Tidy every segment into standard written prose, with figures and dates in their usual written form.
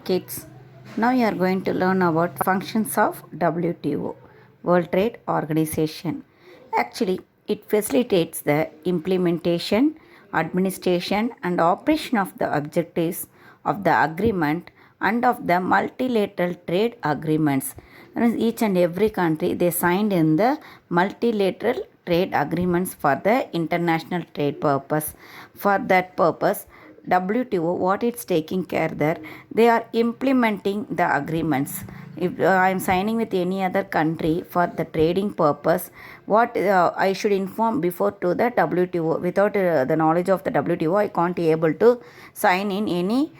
kids. Now you are going to learn about functions of WTO, World Trade Organization. Actually, it facilitates the implementation, administration and operation of the objectives of the agreement and of the multilateral trade agreements. That means each and every country they signed in the multilateral trade agreements for the international trade purpose. For that purpose, WTO, what it's taking care there, they are implementing the agreements. If I am signing with any other country for the trading purpose, what I should inform before to the WTO. Without the knowledge of the WTO, I can't be able to sign in any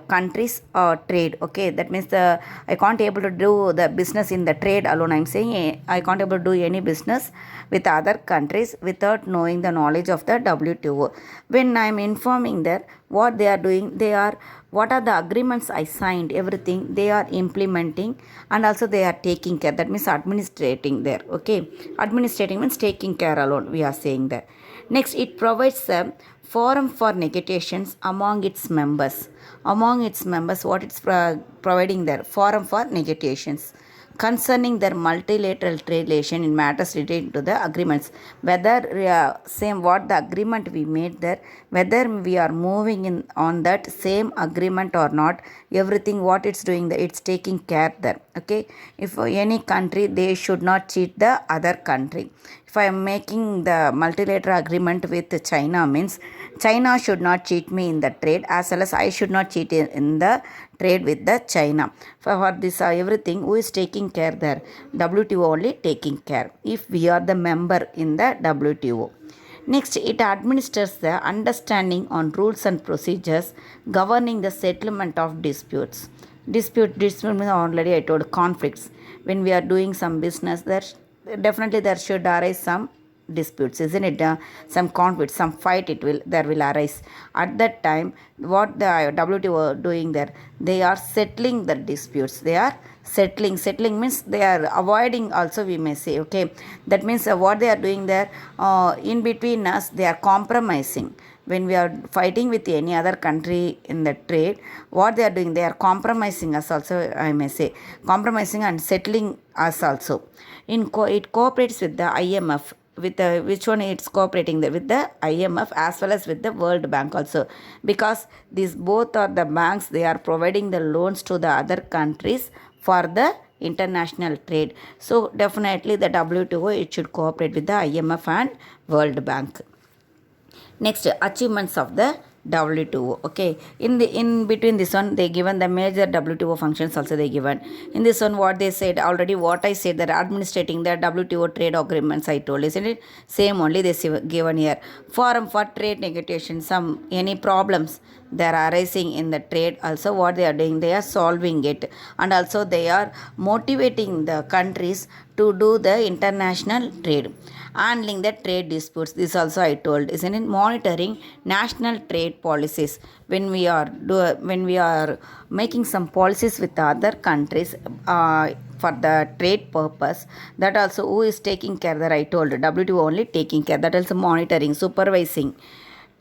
countries trade. Okay, that means I can't able to do the business in the trade alone. I'm saying I can't able to do any business with other countries without knowing the knowledge of the WTO. When I'm informing that what they are doing, they are what are the agreements I signed, everything they are implementing, and also they are taking care. That means administrating there. Okay, administrating means taking care alone. We are saying that. Next, it provides a forum for negotiations among its members. Among its members, what it's providing there? Forum for negotiations concerning their multilateral trade relation in matters related to the agreements. Whether same what the agreement we made there, whether we are moving in on that same agreement or not, everything what it's doing there, it's taking care there. Okay, if any country they should not cheat the other country. If I am making the multilateral agreement with China, means China should not cheat me in the trade, as well as I should not cheat in the trade with the China. For this everything who is taking care there? WTO only taking care if we are the member in the WTO. Next, it administers the understanding on rules and procedures governing the settlement of disputes. Dispute means already I told conflicts. When we are doing some business, there should arise some disputes, isn't it? Some conflict, some fight there will arise. At that time, what the WTO doing there? They are settling the disputes. They are settling means they are avoiding also, we may say. Okay, that means what they are doing there, in between us they are compromising. When we are fighting with any other country in the trade, what they are doing, they are compromising us also, I may say, compromising and settling us also. It cooperates with the IMF, with which one it's cooperating there, with the IMF as well as with the World Bank also, because these both are the banks, they are providing the loans to the other countries for the international trade. So definitely the WTO, it should cooperate with the IMF and World Bank. Next, achievements of the WTO. Okay, in between this one they given the major WTO functions also they given. In this one what they said already, what I said, that administrating the WTO trade agreements I told, isn't it? Same only they given here. Forum for trade negotiation, some any problems that are arising in the trade, also what they are doing, they are solving it, and also they are motivating the countries to do the international trade. Handling the trade disputes, this also I told, isn't it? Monitoring national trade policies. When we are making some policies with other countries for the trade purpose, that also who is taking care, that I told, WTO only taking care, that also monitoring, supervising.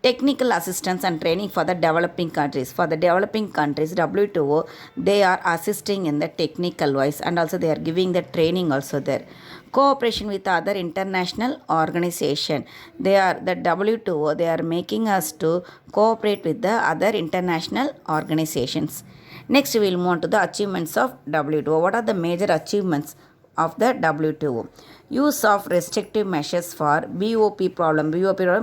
Technical assistance and training for the developing countries. For the developing countries, WTO, they are assisting in the technical wise, and also they are giving the training also there. Cooperation with other international organization. They are the WTO, they are making us to cooperate with the other international organizations. Next, we will move on to the achievements of WTO. What are the major achievements of the WTO? Use of restrictive measures for BOP problem,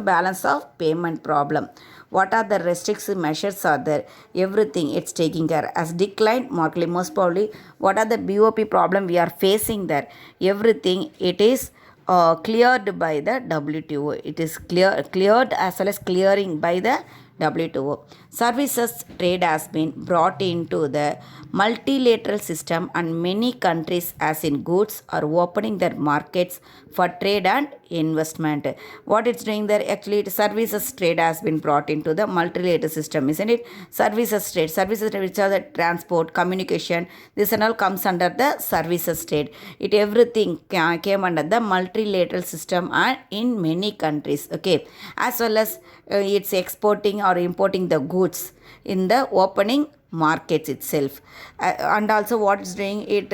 balance of payment problem. What are the restrictive measures are there? Everything it's taking care as declined markedly. Most probably, what are the BOP problem we are facing there? Everything it is cleared by the WTO. It is cleared as well as clearing by the WTO. Services trade has been brought into the multilateral system, and many countries as in goods are opening their markets for trade and investment. What it's doing there, actually services trade has been brought into the multilateral system, isn't it? Services trade, which are the transport, communication, this and all comes under the services trade. It everything came under the multilateral system and in many countries. Okay, as well as it's exporting or importing the goods in the opening markets itself. And also what it's doing, it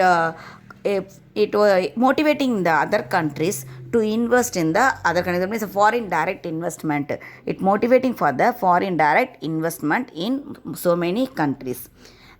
was motivating the other countries to invest in the other countries. That means a foreign direct investment. It motivating for the foreign direct investment in so many countries.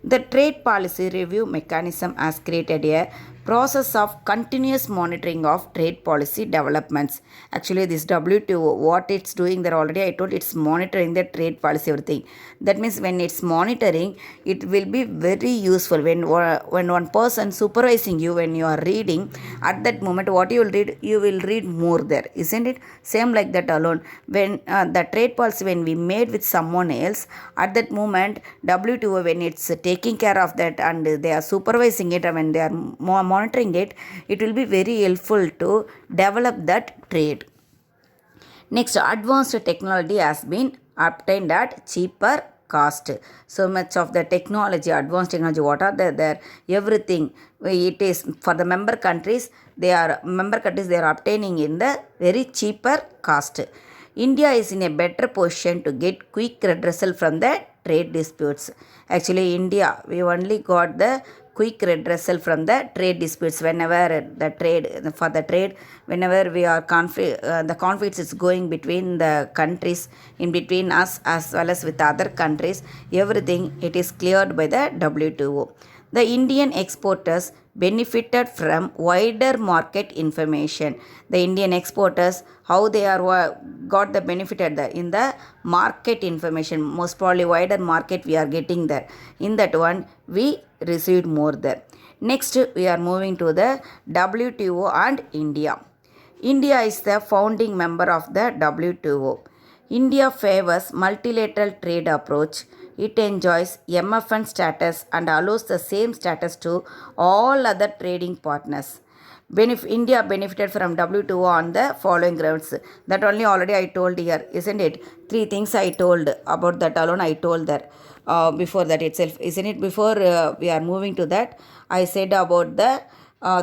The trade policy review mechanism has created a process of continuous monitoring of trade policy developments. Actually, this WTO, what it's doing there already, I told it's monitoring the trade policy, everything. That means when it's monitoring, it will be very useful when one person supervising you when you are reading. At that moment, what you will read more there, isn't it? Same like that alone. When the trade policy when we made with someone else, at that moment WTO when it's taking care of that and they are supervising it and when they are monitoring it, it will be very helpful to develop that trade. Next, advanced technology has been obtained at cheaper cost. So much of the technology, advanced technology, what are there? Everything it is for the member countries. They are obtaining in the very cheaper cost. India is in a better position to get quick redressal from the trade disputes. Actually, India, we only got the quick redressal from the trade disputes whenever the trade, whenever we are the conflicts is going between the countries, in between us as well as with other countries, everything it is cleared by the WTO. The Indian exporters benefited from wider market information. The Indian exporters, how they are got the benefit in the market information. Most probably wider market we are getting there. In that one, we received more there. Next, we are moving to the WTO and India. India is the founding member of the WTO. India favors multilateral trade approach. It enjoys MFN status and allows the same status to all other trading partners. India benefited from WTO on the following grounds. That only already I told here, isn't it? Three things I told about that alone. I told that before that itself, isn't it? Before we are moving to that, I said about the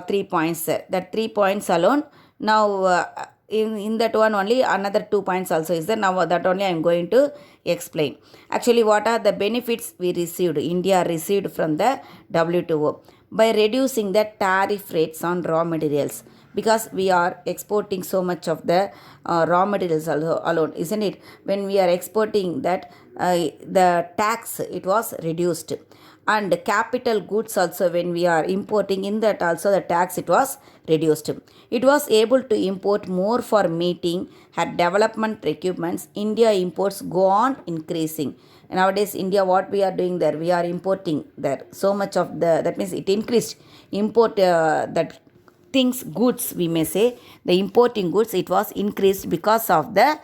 3 points there. That 3 points alone. Now in that one only another 2 points also is there. Now that only I am going to explain. Actually, what are the benefits we received? India received from the WTO by reducing the tariff rates on raw materials, because we are exporting so much of the raw materials alone, isn't it? When we are exporting that, the tax it was reduced, and capital goods also when we are importing, in that also the tax it was reduced. It was able to import more for meeting her development requirements. India imports go on increasing. Nowadays India, what we are doing there, we are importing there so much of the, that means it increased import, that things goods we may say, the importing goods it was increased because of the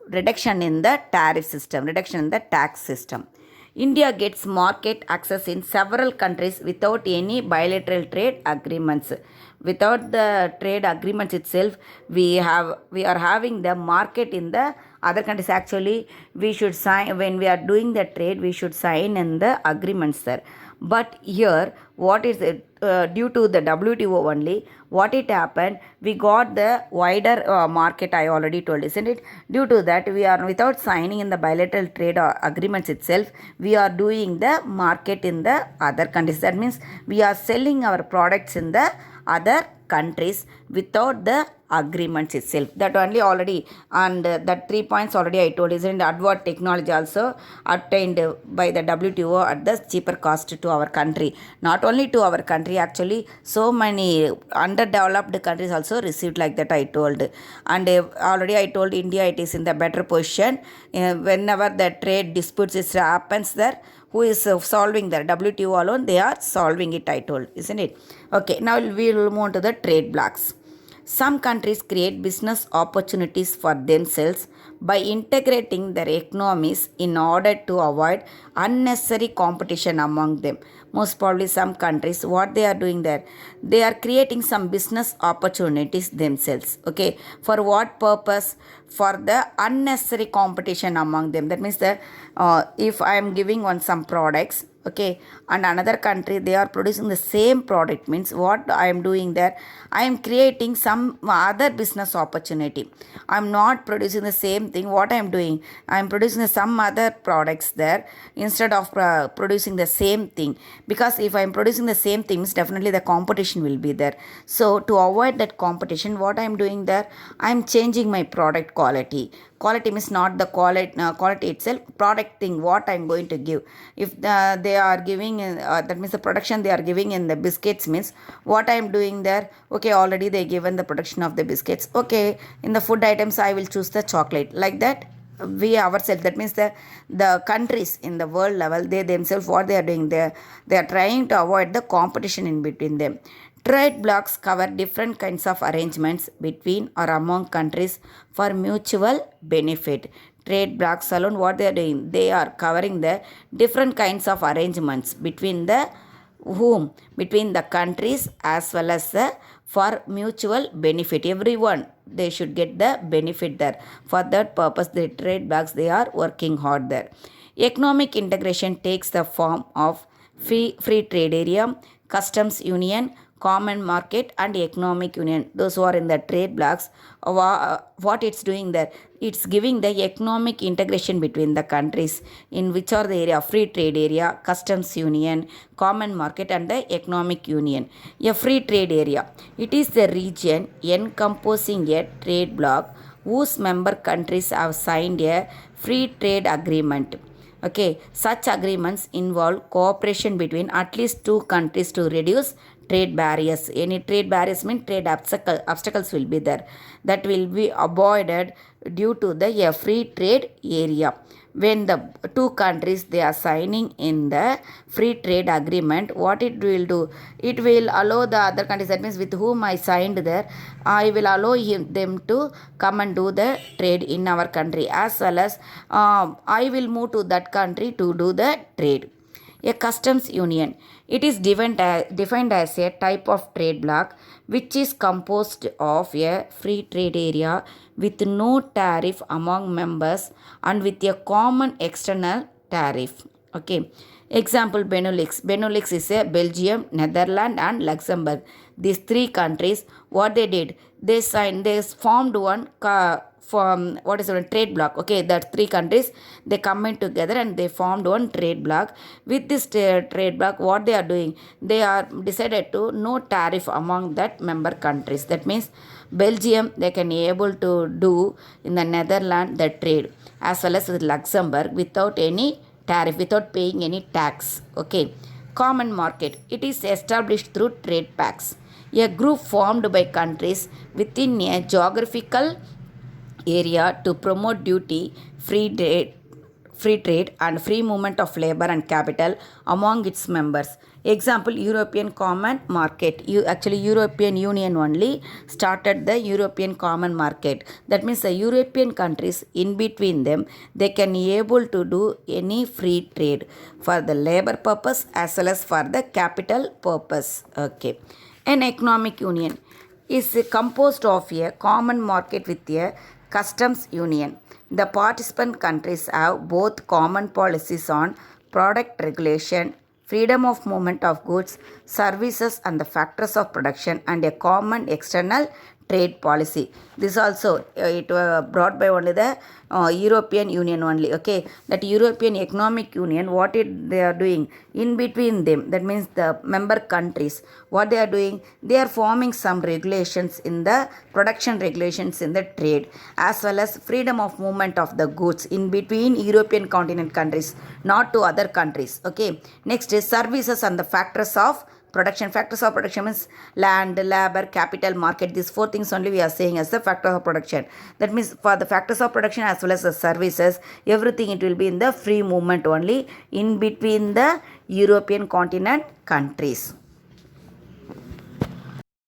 reduction in the tariff system, reduction in the tax system. India gets market access in several countries without any bilateral trade agreements. Without the trade agreements itself, we are having the market in the other countries. Actually, we should sign when we are doing the trade. We should sign in the agreements there. But here, what is it? Due to the WTO only, what it happened, we got the wider market, I already told, isn't it? Due to that, we are without signing in the bilateral trade agreements itself, we are doing the market in the other countries. That means we are selling our products in the other countries without the agreements itself. That only already, and that 3 points already I told, isn't advanced technology also obtained by the WTO at the cheaper cost to our country. Not only to our country, actually so many underdeveloped countries also received like that I told. And already I told India it is in the better position. Whenever the trade disputes happens there, who is solving the WTO alone, they are solving it, I told, isn't it? Okay, now we will move on to the trade blocks. Some countries create business opportunities for themselves by integrating their economies in order to avoid unnecessary competition among them. Most probably some countries, what they are doing there, they are creating some business opportunities themselves. Okay, for what purpose? For the unnecessary competition among them. That means that if I am giving on some products, okay, and another country they are producing the same product, means what I am doing there, I am creating some other business opportunity. I am not producing the same thing. What I am doing, I am producing some other products there instead of producing the same thing, because if I am producing the same things, definitely the competition will be there. So to avoid that competition, what I am doing there, I am changing my product quality. Quality means not the quality itself, product thing what I am going to give. If they are giving that means the production they are giving in the biscuits, means what I am doing there, okay, already they given the production of the biscuits, okay, in the food items I will choose the chocolate, like that. We ourselves, that means the countries in the world level, they themselves what they are doing, they are trying to avoid the competition in between them. Trade blocs cover different kinds of arrangements between or among countries for mutual benefit. Trade blocs alone, what they are doing, they are covering the different kinds of arrangements between the whom, between the countries as well as the for mutual benefit. Everyone they should get the benefit there. For that purpose, the trade blocs they are working hard there. Economic integration takes the form of free trade area, customs union, common market and economic union. Those who are in the trade blocs, what it's doing there, it's giving the economic integration between the countries in which are the area, free trade area, customs union, common market and the economic union. A free trade area, it is the region encompassing a trade bloc whose member countries have signed a free trade agreement. Okay, such agreements involve cooperation between at least two countries to reduce trade barriers. Any trade barriers mean trade obstacles will be there, that will be avoided due to the free trade area. When the two countries they are signing in the free trade agreement, what it will do, it will allow the other countries, that means with whom I signed there, I will allow them to come and do the trade in our country, as well as I will move to that country to do the trade. A customs union, it is defined as a type of trade bloc which is composed of a free trade area with no tariff among members and with a common external tariff. Okay. Example, Benelux. Benelux is a Belgium, Netherlands and Luxembourg. These three countries, what they did, they formed one what is it, trade bloc. Okay, that three countries they combined together and they formed one trade bloc. With this trade bloc, what they are doing, they are decided to no tariff among that member countries. That means Belgium they can able to do in the Netherlands the trade, as well as with Luxembourg without any tariff, without paying any tax. Okay. Common market, it is established through trade pacts, a group formed by countries within a geographical area to promote duty free trade and free movement of labor and capital among its members. Example, European Common Market. European Union only started the European Common Market. That means the European countries in between them, they can able to do any free trade for the labor purpose as well as for the capital purpose. Okay. An economic union is composed of a common market with a customs union. The participant countries have both common policies on product regulation, freedom of movement of goods, services and the factors of production, and a common external trade policy. This also it brought by only the European Union only. Okay, that European Economic Union, what they are doing in between them, that means the member countries, what they are doing, they are forming some regulations in the production regulations in the trade, as well as freedom of movement of the goods in between European continent countries, not to other countries. Okay, next is services and the factors of production. Factors of production means land, labor, capital, market. These four things only we are saying as the factors of production. That means for the factors of production as well as the services, everything it will be in the free movement only in between the European continent countries.